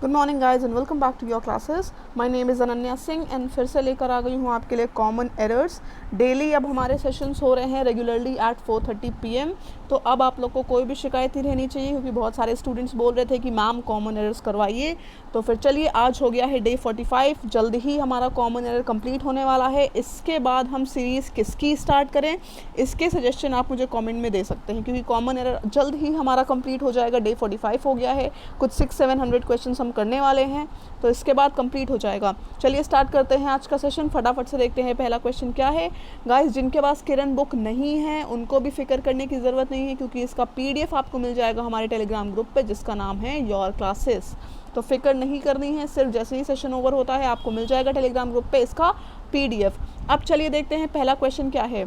Good morning guys and welcome back to your classes. My name is Ananya Singh and फिर से लेकर आ गई हूँ आपके लिए कॉमन एरर्स। डेली अब हमारे सेशंस हो रहे हैं रेगुलरली एट 4:30 PM। तो अब आप लोग को कोई भी शिकायत नहीं रहनी चाहिए, क्योंकि बहुत सारे स्टूडेंट्स बोल रहे थे कि मैम कॉमन एरर्स करवाइए। तो फिर चलिए, आज हो गया है डे 45, जल्द ही हमारा कॉमन एरर कंप्लीट होने वाला है। इसके बाद हम सीरीज़ किसकी स्टार्ट करें, इसके सजेशन आप मुझे कॉमेंट में दे सकते हैं, क्योंकि कॉमन एरर जल्द ही हमारा कंप्लीट हो जाएगा। डे 45 हो गया है, कुछ 600-700 क्वेश्चन हम करने वाले हैं, तो इसके बाद कंप्लीट हो जाएगा। चलिए स्टार्ट करते हैं आज का सेशन। फटाफट से देखते हैं पहला क्वेश्चन क्या है। गाइस, जिनके पास किरण बुक नहीं है उनको भी फिक्र करने की ज़रूरत नहीं है, क्योंकि इसका PDF आपको मिल जाएगा हमारे टेलीग्राम ग्रुप पे, जिसका नाम है योर क्लासेस। तो फिक्र नहीं करनी है, सिर्फ जैसे ही सेशन ओवर होता है आपको मिल जाएगा टेलीग्राम ग्रुप पे इसका PDF। अब चलिए देखते हैं पहला क्वेश्चन क्या है।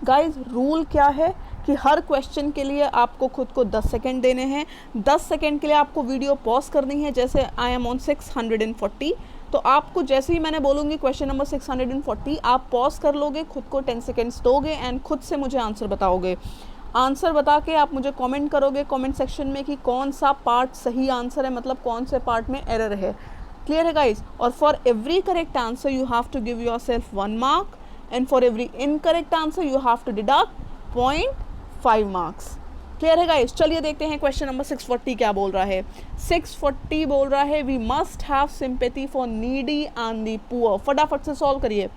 गाइस, रूल क्या है कि हर क्वेश्चन के लिए आपको खुद को 10 सेकेंड देने हैं। 10 सेकेंड के लिए आपको वीडियो पॉज करनी है। जैसे आई एम ऑन 640, तो आपको जैसे ही मैंने बोलूँगी क्वेश्चन नंबर 640, आप पॉज कर लोगे, खुद को 10 सेकेंड्स दोगे एंड खुद से मुझे आंसर बताओगे। आंसर बता के आप मुझे कमेंट करोगे कमेंट सेक्शन में कि कौन सा पार्ट सही आंसर है, मतलब कौन से पार्ट में एरर है। क्लियर है गाइज? और for every correct answer you have to give yourself 1 mark and for every incorrect answer you have to deduct 0.5 marks. Clear है गाइस? चलिए देखते हैं क्वेश्चन नंबर 640 क्या बोल रहा है। 640 बोल रहा है we must have sympathy for needy and the poor. फटाफट से सॉल्व करिए।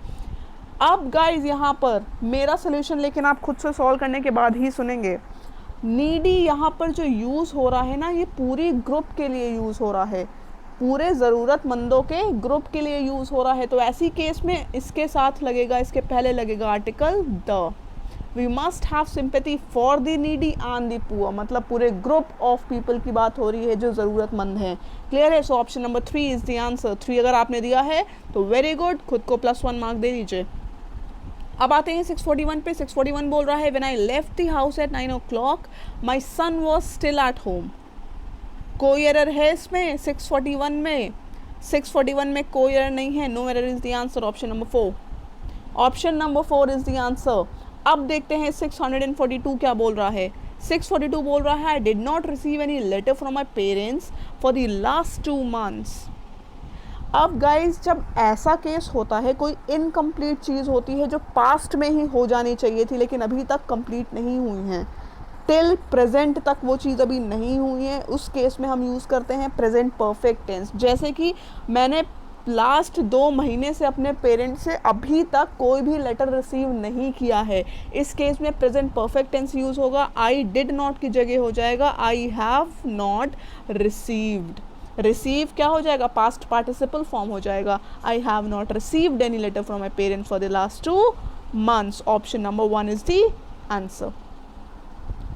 अब गाइस यहाँ पर मेरा सोल्यूशन लेकिन आप खुद से सॉल्व करने के बाद ही सुनेंगे। नीडी यहाँ पर जो यूज़ हो रहा है ना, ये पूरी ग्रुप के लिए यूज़ हो रहा है, पूरे ज़रूरतमंदों के ग्रुप के लिए यूज़ हो रहा है। तो ऐसी केस में इसके साथ लगेगा, इसके पहले लगेगा article the. We must have sympathy for the needy and the poor, मतलब पूरे ग्रुप ऑफ पीपल की बात हो रही है जो ज़रूरतमंद है। क्लियर है? सो option number 3 is the answer. 3 अगर आपने दिया है तो वेरी गुड, खुद को +1 मार्क दे दीजिए। अब आते हैं 641 पे। 641 बोल रहा है when I left the house at 9 o'clock my son was still at home. कोई एरर है इसमें 641 में? 641 में कोई एरर नहीं है, no error is the answer. Option number 4, option number 4 is the answer. अब देखते हैं 642 क्या बोल रहा है। 642 बोल रहा है I did not receive any letter from my parents for the last 2 months। अब गाइज, जब ऐसा केस होता है, कोई इनकम्प्लीट चीज़ होती है जो पास्ट में ही हो जानी चाहिए थी लेकिन अभी तक कंप्लीट नहीं हुई हैं, टिल प्रेजेंट तक वो चीज़ अभी नहीं हुई है, उस केस में हम यूज़ करते हैं प्रेजेंट परफेक्ट टेंस। जैसे कि मैंने लास्ट 2 महीने से अपने पेरेंट्स से अभी तक कोई भी लेटर रिसीव नहीं किया है, इस केस में प्रेजेंट परफेक्ट टेंस यूज़ होगा। आई डिड नॉट की जगह हो जाएगा I have not received. Receive क्या हो जाएगा? पास्ट पार्टिसिपल फॉर्म हो जाएगा। I have not received any letter from my parents for the last 2 months। Option number 1 is the answer.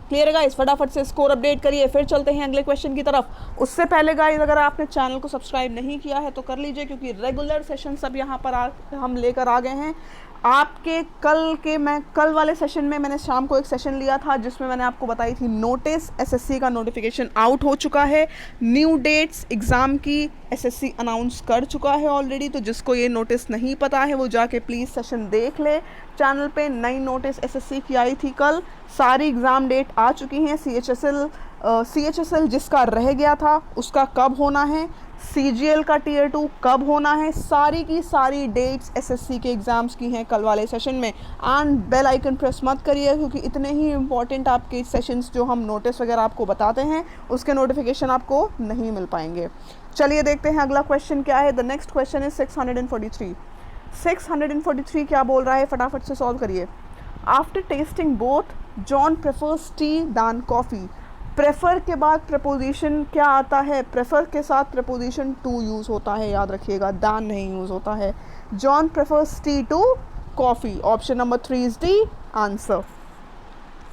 Clear है गाइस? फटाफट से स्कोर अपडेट करिए, फिर चलते हैं अगले क्वेश्चन की तरफ। उससे पहले गाइस, अगर आपने चैनल को सब्सक्राइब नहीं किया है तो कर लीजिए, क्योंकि रेगुलर सेशन सब यहाँ पर हम लेकर आ गए हैं आपके। कल वाले सेशन में मैंने शाम को एक सेशन लिया था जिसमें मैंने आपको बताई थी नोटिस SSC का नोटिफिकेशन आउट हो चुका है, न्यू डेट्स एग्ज़ाम की SSC अनाउंस कर चुका है ऑलरेडी। तो जिसको ये नोटिस नहीं पता है वो जाके प्लीज़ सेशन देख ले। चैनल पे नई नोटिस SSC की आई थी कल, सारी एग्ज़ाम डेट आ चुकी हैं। CHSL जिसका रह गया था उसका कब होना है, CGL का Tier 2 कब होना है, सारी की सारी डेट्स SSC के एग्ज़ाम्स की हैं कल वाले सेशन में। एंड बेल आइकन प्रेस मत करिए, क्योंकि इतने ही इंपॉर्टेंट आपके सेशंस जो हम नोटिस वगैरह आपको बताते हैं उसके नोटिफिकेशन आपको नहीं मिल पाएंगे। चलिए देखते हैं अगला क्वेश्चन क्या है। The next question is 643। 643 क्या बोल रहा है, फटाफट से सॉल्व करिए। After testing both John prefers tea than coffee. Prefer के बाद प्रपोजिशन क्या आता है? प्रेफर के साथ प्रपोजिशन टू यूज़ होता है, याद रखिएगा, दैन नहीं यूज़ होता है। John prefers tea to coffee. Option number 3 is the answer.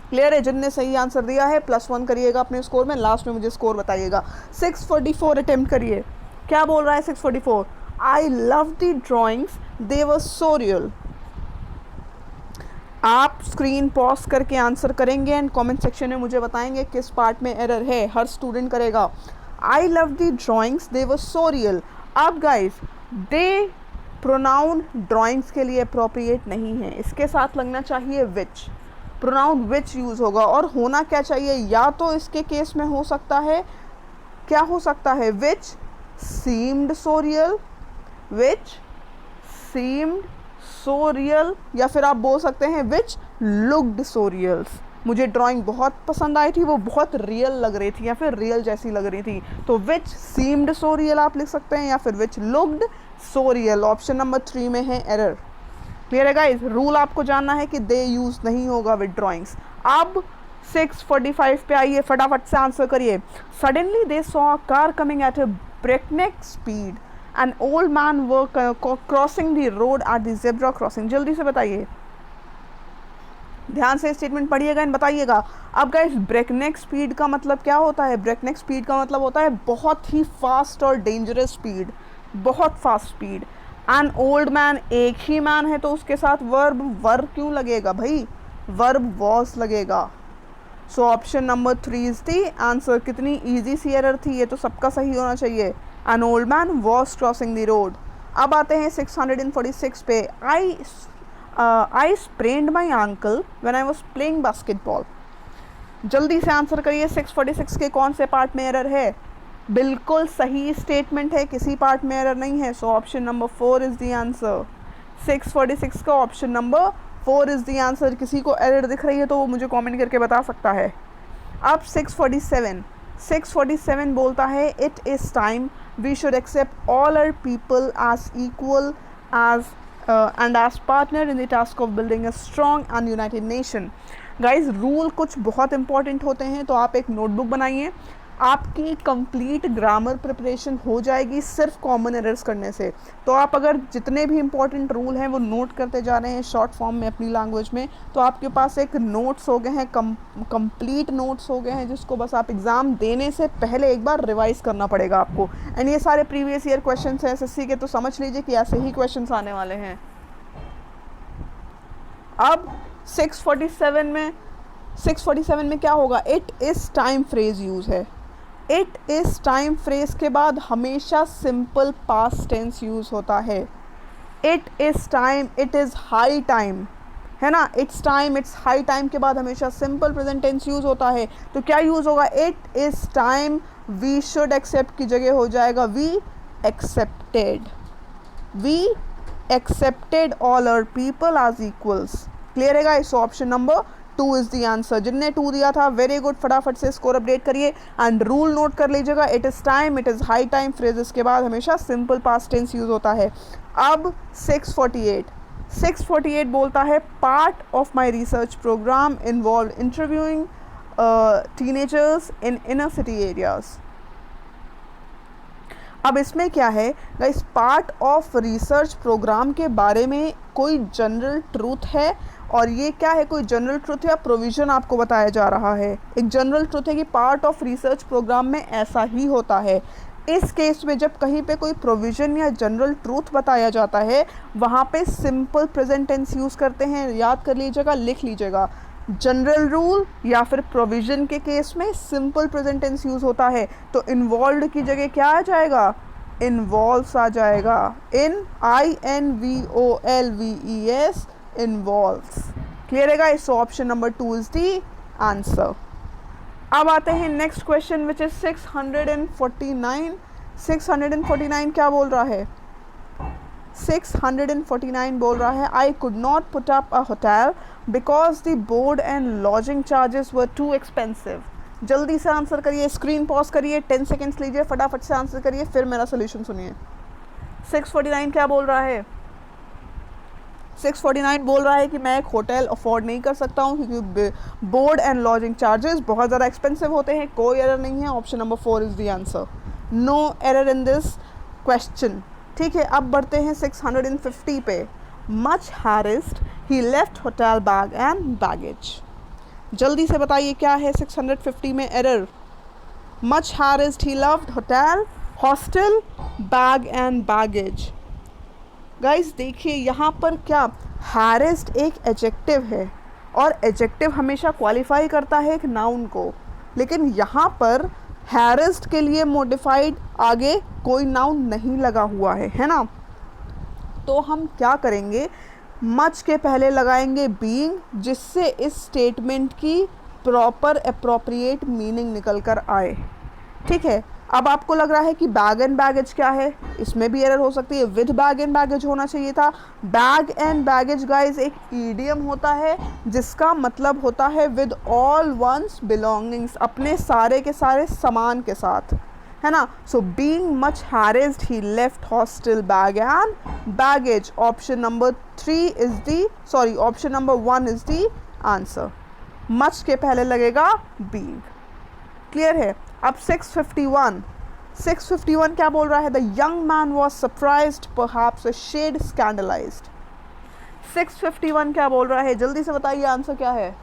Clear है? जिनने सही आंसर दिया है +1 करिएगा अपने स्कोर में, लास्ट में मुझे स्कोर बताइएगा। 644 अटेम्प्ट करिए। क्या बोल रहा है 644? I love the drawings they were so real. आप स्क्रीन पॉज करके आंसर करेंगे एंड कमेंट सेक्शन में मुझे बताएंगे किस पार्ट में एरर है। हर स्टूडेंट करेगा। I love the drawings they were so real. अब गाइस, दे प्रोनाउन ड्राइंग्स के लिए अप्रोप्रिएट नहीं है, इसके साथ लगना चाहिए विच। प्रोनाउन विच यूज़ होगा और होना क्या चाहिए, या तो इसके केस में हो सकता है क्या हो सकता है? विच सीम्ड सो रियल, विच सीम्ड सो रियल, या फिर आप बोल सकते हैं विच लुक्ड सो रियल। मुझे ड्राइंग बहुत पसंद आई थी, वो बहुत रियल लग रही थी या फिर रियल जैसी लग रही थी। तो विच सीम्ड सो रियल आप लिख सकते हैं, या फिर which looked so real. Option number 3 में है एरर। क्लियर है गाइस? रूल आपको जानना है कि दे यूज नहीं होगा विद ड्राइंग्स। अब 6:45 पे आइए, फटाफट से आंसर करिए। Suddenly they saw a car coming at a breakneck speed, N old man were crossing the road at the zebra crossing. जल्दी से बताइए, ध्यान से स्टेटमेंट पढ़िएगा एंड बताइएगा। अब गाइस ब्रेकनेक स्पीड का मतलब क्या होता है? ब्रेकनेक स्पीड का मतलब होता है बहुत ही फास्ट और डेंजरस स्पीड, बहुत fast speed. N old man, एक ही मैन है तो उसके साथ वर्ब क्यों लगेगा भाई? वर्ब वॉज लगेगा। So option number 3 is the answer. कितनी ईजी सी एरर थी, ये तो सबका सही होना चाहिए। An old man was crossing the road. अब आते हैं 646 पे। I sprained my ankle when I was playing basketball. जल्दी से आंसर करिए, 646 के कौन से पार्ट में एरर है? बिल्कुल सही स्टेटमेंट है, किसी पार्ट में एरर नहीं है। सो option number 4 is the answer. 646 का option number 4 is the answer. किसी को एरर दिख रही है तो वो मुझे कमेंट करके बता सकता है। अब 647 बोलता है it is time we should accept all our people as equal as and as partner in the task of building a strong and united nation। Guys rule कुछ बहुत इंपॉर्टेंट होते हैं, तो आप एक नोटबुक बनाइए। आपकी कंप्लीट ग्रामर प्रिपरेशन हो जाएगी सिर्फ कॉमन एरर्स करने से। तो आप अगर जितने भी इंपॉर्टेंट रूल हैं वो नोट करते जा रहे हैं शॉर्ट फॉर्म में अपनी लैंग्वेज में, तो आपके पास एक नोट्स हो गए हैं, कंप्लीट नोट्स हो गए हैं, जिसको बस आप एग्ज़ाम देने से पहले एक बार रिवाइज करना पड़ेगा आपको। एंड ये सारे प्रीवियस ईयर क्वेश्चन हैं एसएससी के, तो समझ लीजिए कि ऐसे ही क्वेश्चन आने वाले हैं। अब 647 में क्या होगा? It is time phrase use है। इट इज़ टाइम फ्रेज के बाद हमेशा सिंपल पास्ट टेंस यूज़ होता है। It is time, it is high time, है ना? It's time, it's high time के बाद हमेशा सिंपल प्रेजेंट टेंस यूज़ होता है। तो क्या यूज़ होगा? It is time we should accept की जगह हो जाएगा we accepted. We accepted all our people as equals. Clear है guys? Option number 2 is the answer. जिनने 2 दिया था वेरी गुड, फटाफट से स्कोर अपडेट करिए एंड रूल नोट कर लीजिएगा। It is time, it is high time phrases के बाद हमेशा सिंपल पास्ट टेंस यूज़ होता है। अब 648 बोलता है part of my research program involve interviewing teenagers in inner city areas. अब इसमें क्या है guys? Part of research program के बारे में कोई जनरल ट्रूथ है, और ये क्या है? कोई जनरल ट्रूथ या प्रोविज़न आपको बताया जा रहा है। एक जनरल ट्रूथ है कि पार्ट ऑफ रिसर्च प्रोग्राम में ऐसा ही होता है। इस केस में जब कहीं पे कोई प्रोविज़न या जनरल ट्रूथ बताया जाता है, वहाँ पे सिंपल प्रेजेंट टेंस यूज़ करते हैं। याद कर लीजिएगा, लिख लीजिएगा। जनरल रूल या फिर प्रोविज़न के केस में सिंपल प्रेजेंट टेंस यूज़ होता है। तो इन्वॉल्व्ड की जगह क्या आ जाएगा? इन्वॉल्व्स आ जाएगा। INVOLVES, involves. क्लियर है guys? So option number 2 is the answer. अब आते हैं नेक्स्ट क्वेश्चन विच इज 649। 649 क्या बोल रहा है? 649 बोल रहा है I could not put up a hotel because the board and lodging charges were too expensive. जल्दी से आंसर करिए, स्क्रीन पॉज करिए, 10 सेकेंड्स लीजिए, फटाफट से आंसर करिए, फिर मेरा सोल्यूशन सुनिए। 649 क्या बोल रहा है? 649 बोल रहा है कि मैं एक होटल अफोर्ड नहीं कर सकता हूँ क्योंकि बोर्ड एंड लॉजिंग चार्जेस बहुत ज़्यादा एक्सपेंसिव होते हैं। कोई एरर नहीं है, option number 4 is the answer. No error in this question. ठीक है, अब बढ़ते हैं 650 पे। Much harassed he left hotel bag and baggage. जल्दी से बताइए क्या है 650 में error? Much harassed he left hotel, hostel, bag and baggage. Guys देखिए यहाँ पर क्या, हैरिस्ड एक एडजेक्टिव है और एडजेक्टिव हमेशा क्वालिफाई करता है एक नाउन को, लेकिन यहाँ पर हैरिस्ड के लिए मॉडिफाइड आगे कोई नाउन नहीं लगा हुआ है ना? तो हम क्या करेंगे? मच के पहले लगाएंगे बीइंग, जिससे इस स्टेटमेंट की प्रॉपर एप्रोप्रिएट मीनिंग निकल कर आए। ठीक है, अब आपको लग रहा है कि बैग एंड बैगेज क्या है, इसमें भी एरर हो सकती है, विद बैग एंड बैगेज होना चाहिए था। बैग एंड बैगेज गाइज एक ईडियम होता है जिसका मतलब होता है विद ऑल वंस बिलोंगिंग्स, अपने सारे के सारे सामान के साथ, है ना। So being much harassed he left hostel bag and baggage. Option number 1 is the answer. Much के पहले लगेगा बीइंग। क्लियर है। अब 651 क्या बोल रहा है? The young man was surprised perhaps a shade scandalised. 651 क्या बोल रहा है? जल्दी से बताइए आंसर क्या है।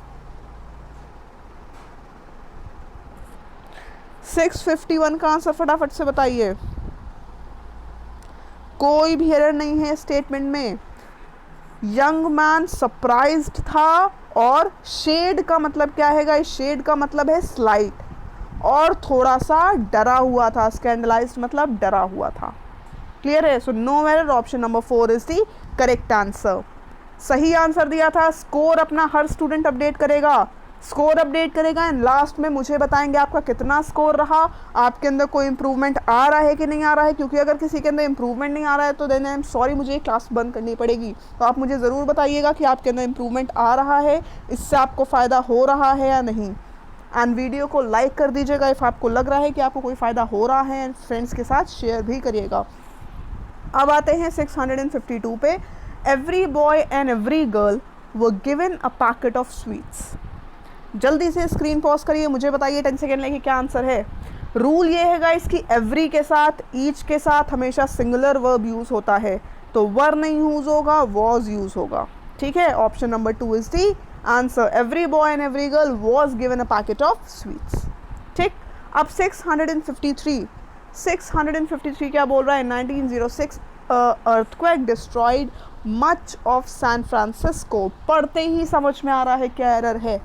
651 का आंसर फटाफट से बताइए। कोई भी एरर नहीं है स्टेटमेंट में। यंग मैन सरप्राइज्ड था और शेड का मतलब क्या है गाइस? शेड का मतलब है स्लाइट और थोड़ा सा डरा हुआ था। स्कैंडलाइज्ड मतलब डरा हुआ था। क्लियर है। So no error, option number 4 is the correct answer. सही आंसर दिया था। स्कोर अपना हर स्टूडेंट अपडेट करेगा, एंड लास्ट में मुझे बताएंगे आपका कितना स्कोर रहा, आपके अंदर कोई इंप्रूवमेंट आ रहा है कि नहीं आ रहा है। क्योंकि अगर किसी के अंदर इंप्रूवमेंट नहीं आ रहा है तो देन आई एम सॉरी, मुझे क्लास बंद करनी पड़ेगी। तो आप मुझे ज़रूर बताइएगा कि आपके अंदर इंप्रूवमेंट आ रहा है, इससे आपको फ़ायदा हो रहा है या नहीं। एंड वीडियो को लाइक कर दीजिएगा इफ़ आपको लग रहा है कि आपको कोई फ़ायदा हो रहा है, एंड फ्रेंड्स के साथ शेयर भी करिएगा। अब आते हैं 652 पे। Every boy and every girl were given a packet of sweets. जल्दी से स्क्रीन पॉज करिए, मुझे बताइए 10 सेकेंड लेके क्या आंसर है। रूल ये है गाइस कि एवरी के साथ, ईच के साथ हमेशा सिंगुलर वर्ब यूज़ होता है, तो वर नहीं यूज़ होगा, वॉज यूज़ होगा। ठीक है। Option number 2 is the answer. Every boy and every girl was given a packet of sweets. ठीक। अब 653 क्या बोल रहा है? 1906 earthquake destroyed much of San Francisco. पढ़ते ही समझ में आ रहा है क्या एरर है।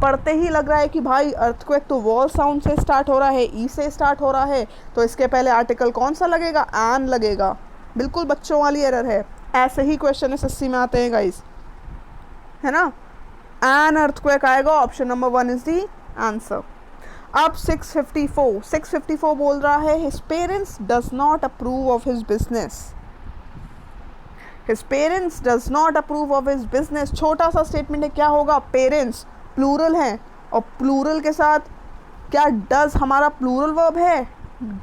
पढ़ते ही लग रहा है कि भाई अर्थक्वेक तो वॉल साउंड से स्टार्ट हो रहा है, ई से स्टार्ट हो रहा है, तो इसके पहले आर्टिकल कौन सा लगेगा? एन लगेगा। बिल्कुल बच्चों वाली एरर है। ऐसे ही क्वेश्चन एसएससी में आते हैं गाइस, है ना। एन अर्थक्वेक आएगा। Option number 1 is the answer. अब 654 बोल रहा है his parents does not approve of his business. His parents does not approve of his business. छोटा सा स्टेटमेंट है, क्या होगा? पेरेंट्स प्लूरल है, और प्लूरल के साथ क्या डज हमारा प्लूरल वर्ब है?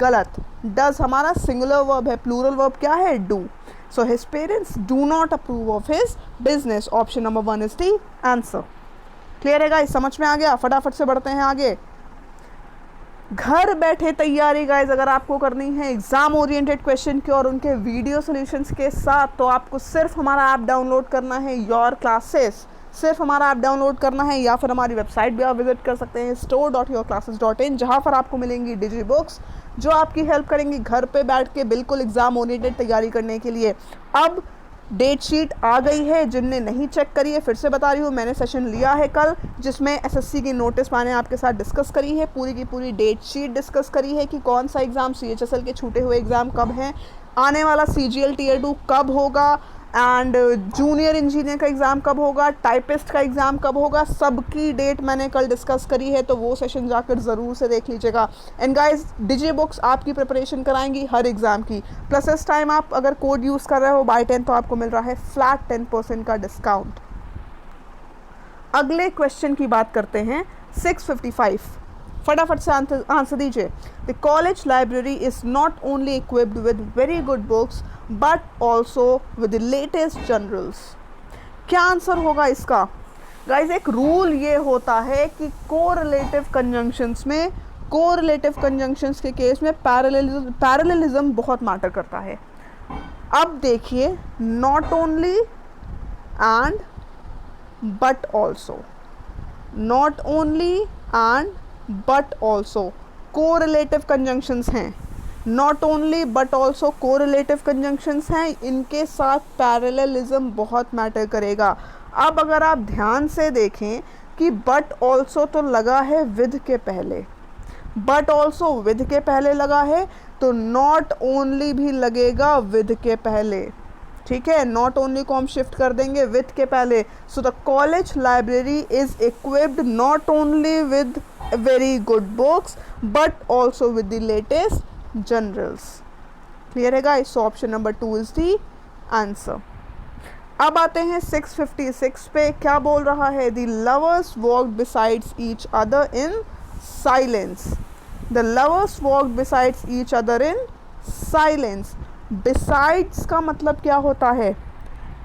गलत। डज हमारा सिंगुलर वर्ब है, प्लूरल वर्ब क्या है? Do. So his parents do not approve of his business. Option number 1 is the answer. Clear है गाइस? समझ में आ गया? फटाफट से बढ़ते हैं आगे। घर बैठे तैयारी गाइज अगर आपको करनी है एग्जाम ओरिएंटेड क्वेश्चन की और उनके वीडियो सॉल्यूशंस के साथ, तो आपको सिर्फ हमारा ऐप डाउनलोड करना है, योर क्लासेस। सिर्फ हमारा ऐप डाउनलोड करना है, या फिर हमारी वेबसाइट भी आप विजिट कर सकते हैं store.yourclasses.in, जहाँ पर आपको मिलेंगी डिजी बुक्स जो आपकी हेल्प करेंगी घर पे बैठ के बिल्कुल एग्जाम ओरिएंटेड तैयारी करने के लिए। अब डेट शीट आ गई है, जिनने नहीं चेक करी है फिर से बता रही हूँ, मैंने सेशन लिया है कल जिसमें एसएससी की नोटिस मैंने आपके साथ डिस्कस करी है, पूरी की पूरी डेट शीट डिस्कस करी है कि कौन सा एग्ज़ाम CHSL के छूटे हुए एग्ज़ाम कब हैं, आने वाला CGL Tier 2 कब होगा, एंड जूनियर इंजीनियर का एग्ज़ाम कब होगा, टाइपिस्ट का एग्ज़ाम कब होगा, सबकी डेट मैंने कल डिस्कस करी है, तो वो सेशन जाकर ज़रूर से देख लीजिएगा। एंड गाइस डिजी बुक्स आपकी प्रिपरेशन कराएंगी हर एग्ज़ाम की, प्लस इस टाइम आप अगर कोड यूज़ कर रहे हो बाय 10 तो आपको मिल रहा है फ्लैट 10% का डिस्काउंट। अगले क्वेश्चन की बात करते हैं 655, फटाफट से आंसर दीजिए। The college library is not only equipped with very good books but also with the latest journals. क्या आंसर होगा इसका? गाइज एक रूल ये होता है कि कोरिलेटिव कंजंक्शंस में, कोरिलेटिव कंजंक्शंस के केस में पैरेललिज्म बहुत मैटर करता है। अब देखिए, not only and but also, not only and but also correlative conjunctions हैं, not only but also correlative conjunctions हैं, इनके साथ पैरेललिज्म बहुत मैटर करेगा। अब अगर आप ध्यान से देखें कि बट ऑल्सो तो लगा है विद के पहले, बट ऑल्सो विद के पहले लगा है, तो नॉट ओनली भी लगेगा विद के पहले। ठीक है, नॉट ओनली को हम शिफ्ट कर देंगे विथ के पहले। So the college library is equipped not only with very good books but also with the latest journals. Clear है guys? So option number 2 is the answer. अब आते हैं 656 पे। क्या बोल रहा है? The lovers walked besides each other in silence. The lovers walked besides each other in silence. Besides का मतलब क्या होता है?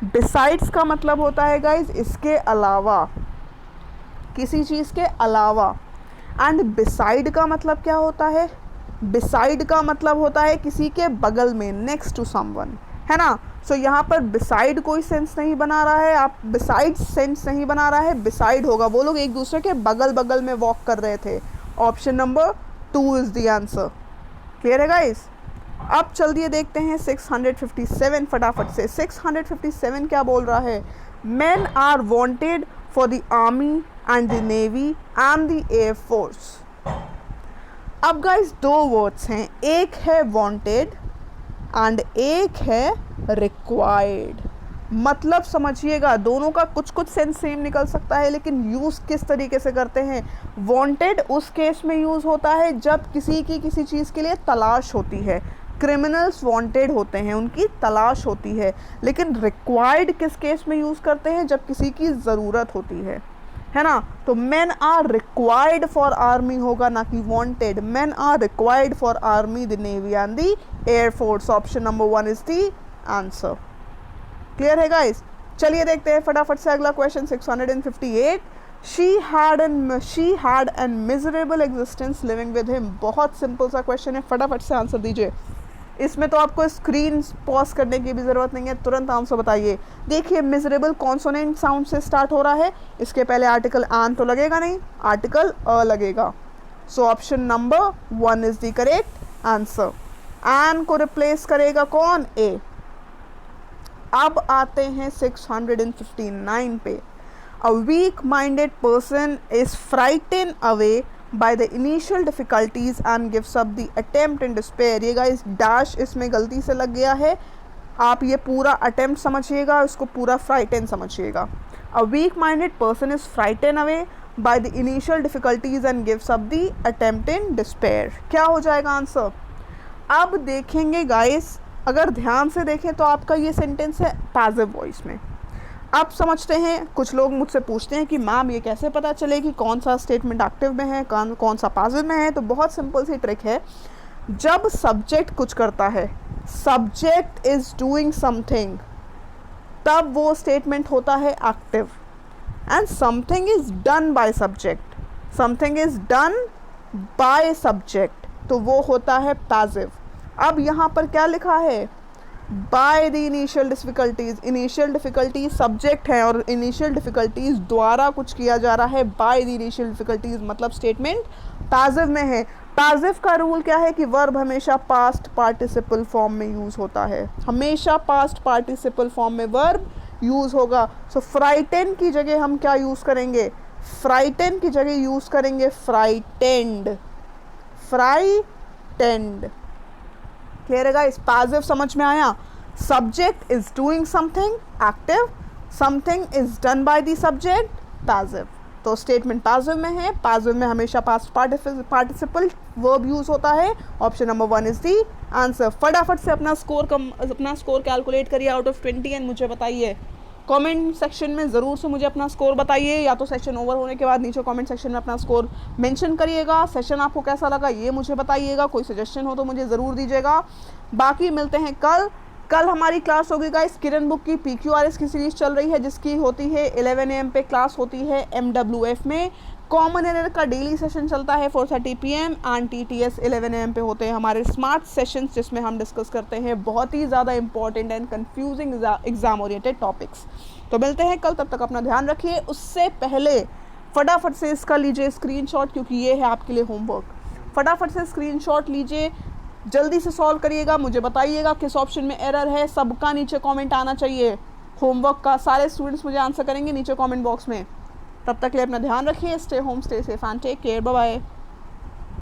बिसाइड्स का मतलब होता है गाइज इसके अलावा, किसी चीज़ के अलावा। एंड बिसाइड का मतलब क्या होता है? बिसाइड का मतलब होता है किसी के बगल में, नेक्स्ट टू समवन, है ना। सो यहाँ पर बिसाइड कोई सेंस नहीं बना रहा है, आप बिसाइड सेंस नहीं बना रहा है, बिसाइड होगा वो लोग एक दूसरे के बगल बगल में वॉक कर रहे थे। Option number 2 is the answer. Clear है गाइज? अब चलिए देखते हैं 657 फटाफट से। 657 क्या बोल रहा है? Men are wanted for the army and the navy and the air force. अब गाइस 2 वर्ड्स हैं, एक है वांटेड एंड एक है रिक्वायर्ड। मतलब समझिएगा, दोनों का कुछ कुछ सेंस सेम निकल सकता है, लेकिन यूज़ किस तरीके से करते हैं। वांटेड उस केस में यूज़ होता है जब किसी की किसी चीज़ के लिए तलाश होती है। क्रिमिनल्स वांटेड होते हैं, उनकी तलाश होती है। लेकिन रिक्वायर्ड किस केस में यूज़ करते हैं? जब किसी की ज़रूरत होती है ना। तो men are required for army होगा, ना कि wanted. Men are required for army, the navy and the air force. Option number 1 is the answer. Clear है गाइस? चलिए देखते हैं फटाफट से अगला question 658। She had an miserable existence living with him. बहुत सिंपल सा क्वेश्चन है, फटाफट से आंसर दीजिए। इसमें तो आपको स्क्रीन पॉज करने की भी ज़रूरत नहीं है, तुरंत आंसर बताइए। देखिए, मिजरेबल कॉन्सोनेंट साउंड से स्टार्ट हो रहा है, इसके पहले आर्टिकल आन तो लगेगा नहीं, आर्टिकल अ लगेगा। So option number 1 is the correct answer. आन को रिप्लेस करेगा कौन? ए। अब आते हैं 659 पे। A weak minded person is frighten away by the initial difficulties and gives up the attempt in despair। ये गाइस डैश इसमें गलती से लग गया है, आप ये पूरा attempt समझिएगा, उसको पूरा frighten समझिएगा। A weak minded person is frightened away by the initial difficulties and gives up the attempt in despair। क्या हो जाएगा आंसर? अब देखेंगे गाइस, अगर ध्यान से देखें तो आपका ये सेंटेंस है पैसिव वॉइस में। अब समझते हैं, कुछ लोग मुझसे पूछते हैं कि मैम ये कैसे पता चले कि कौन सा स्टेटमेंट एक्टिव में है, कौन सा पैसिव में है। तो बहुत सिंपल सी ट्रिक है, जब सब्जेक्ट कुछ करता है, सब्जेक्ट इज डूइंग समथिंग, तब वो स्टेटमेंट होता है active. And something is done by subject, something is done by subject, तो वो होता है पैसिव। अब यहाँ पर क्या लिखा है? By the initial difficulties. Initial difficulties subject है और इनिशियल डिफ़िकल्टीज द्वारा कुछ किया जा रहा है, बाय द इनिशियल डिफ़िकल्टीज, मतलब स्टेटमेंट पैसिव में है। पैसिव का रूल क्या है कि वर्ब हमेशा पास्ट पार्टिसिपल फॉर्म में यूज़ होता है, हमेशा पास्ट पार्टिसिपल फॉर्म में वर्ब यूज़ होगा। सो फ्राइटन की जगह हम क्या यूज़ करेंगे? फ्राइटन की जगह यूज़ करेंगे फ्राइटेंड, फ्राइटेंड। क्लियर है गाइस? पैसिव समझ में आया? Subject is doing something active, something is done by the subject passive. तो स्टेटमेंट पैसिव में है, पैसिव में हमेशा पास्ट पार्टिसिपल वर्ब यूज होता है। Option number 1 is the answer. फटाफट से अपना स्कोर कैलकुलेट करिए आउट ऑफ 20 एंड मुझे बताइए कमेंट सेक्शन में। ज़रूर से मुझे अपना स्कोर बताइए, या तो सेशन ओवर होने के बाद नीचे कमेंट सेक्शन में अपना स्कोर मेंशन करिएगा। सेशन आपको कैसा लगा ये मुझे बताइएगा, कोई सजेशन हो तो मुझे ज़रूर दीजिएगा। बाकी मिलते हैं कल हमारी क्लास होगी गाइस, किरण बुक की PQRS की सीरीज़ चल रही है, जिसकी होती है 11 AM पे क्लास होती है MWF में। कॉमन एरर का डेली सेशन चलता है 4:30 PM एंड TTS 11 AM पे होते हैं हमारे स्मार्ट सेशंस, जिसमें हम डिस्कस करते हैं बहुत ही ज़्यादा important and confusing exam oriented topics. तो मिलते हैं कल, तब तक अपना ध्यान रखिए। उससे पहले फटाफट से इसका लीजिए स्क्रीनशॉट, क्योंकि ये है आपके लिए होमवर्क। फटाफट से स्क्रीनशॉट लीजिए, जल्दी से सॉल्व करिएगा, मुझे बताइएगा किस ऑप्शन में एरर है। सबका नीचे कमेंट आना चाहिए होमवर्क का, सारे स्टूडेंट्स मुझे आंसर करेंगे नीचे कमेंट बॉक्स में। तब तक के लिए अपना ध्यान रखिए। Stay home, stay safe and take care. Bye bye.